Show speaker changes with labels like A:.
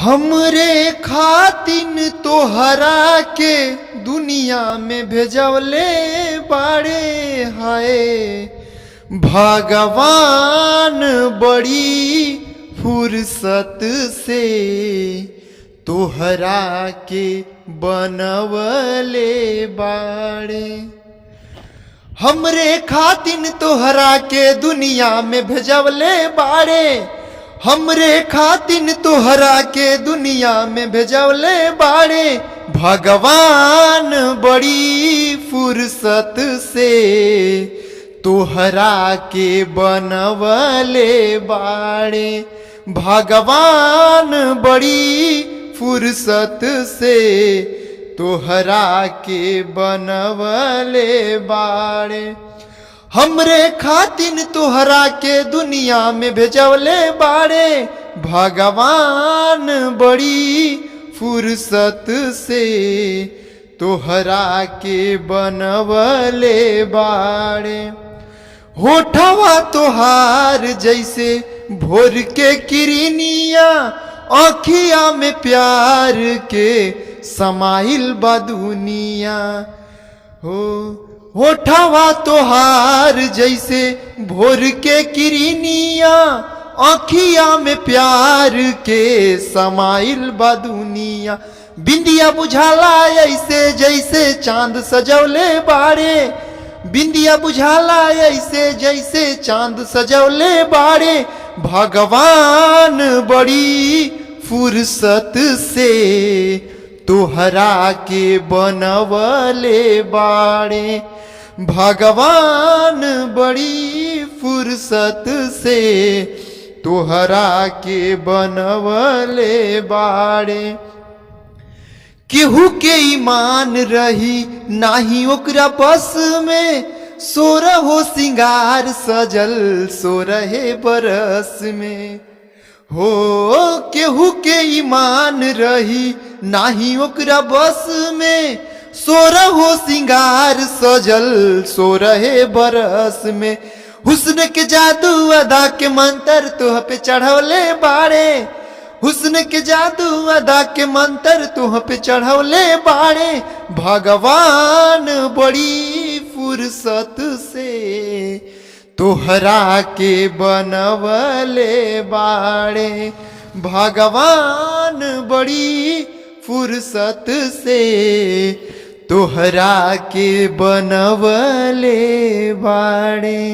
A: हमरे खातिन तोहरा के दुनिया में भेजवले बाड़े हाय भगवान बड़ी फुर्सत से तोहरा के बनवले बाड़े। हमरे खातिन तोहरा के दुनिया में भेजवले बाड़े, हमरे खातिन तोहरा के दुनिया में भेजवले बाड़े भगवान बड़ी फुर्सत से तोहरा के बनवले बाड़े। भगवान बड़ी फुर्सत से तोहरा के बनवले बाड़े। हमरे खातिन तोहरा के दुनिया में भेजवले बाड़े भगवान बड़ी फुर्सत से तोहरा के बनवले बाड़े। होठवा तोहार जैसे भोर के किरनिया, आँखिया में प्यार के समाइल बा दुनिया हो। होठवा तोहार जैसे भोर के किरनिया, आँखिया में प्यार के समाइल बा दुनिया। बिंदिया बुझाला ऐसे जैसे चांद सजवले बाड़े, बिंदिया बुझाला ऐसे जैसे चांद सजवले बाड़े भगवान बड़ी फुर्सत से तोहरा के बनवले बाड़े। भगवान बड़ी फुर्सत से तोहरा के बनवले बाड़े। केहू के ईमान रही नाही ओकरा बस में, सोरहो सिंगार सजल सोरहे बरस में हो। केहू के ईमान रही नाही ओकरा बस में, सोरहो सिंगार सजल सोरहे बरस में। हुस्न के जादू अदा के मंत्र तोह पे चढ़वले बाड़े, हुस्न के जादू अदा के मंत्र तोह पे चढ़वले बाड़े भगवान बड़ी फुर्सत से तोहरा के बनवले बाड़े। भगवान बड़ी फुर्सत से तोहरा के बनवले बाड़े।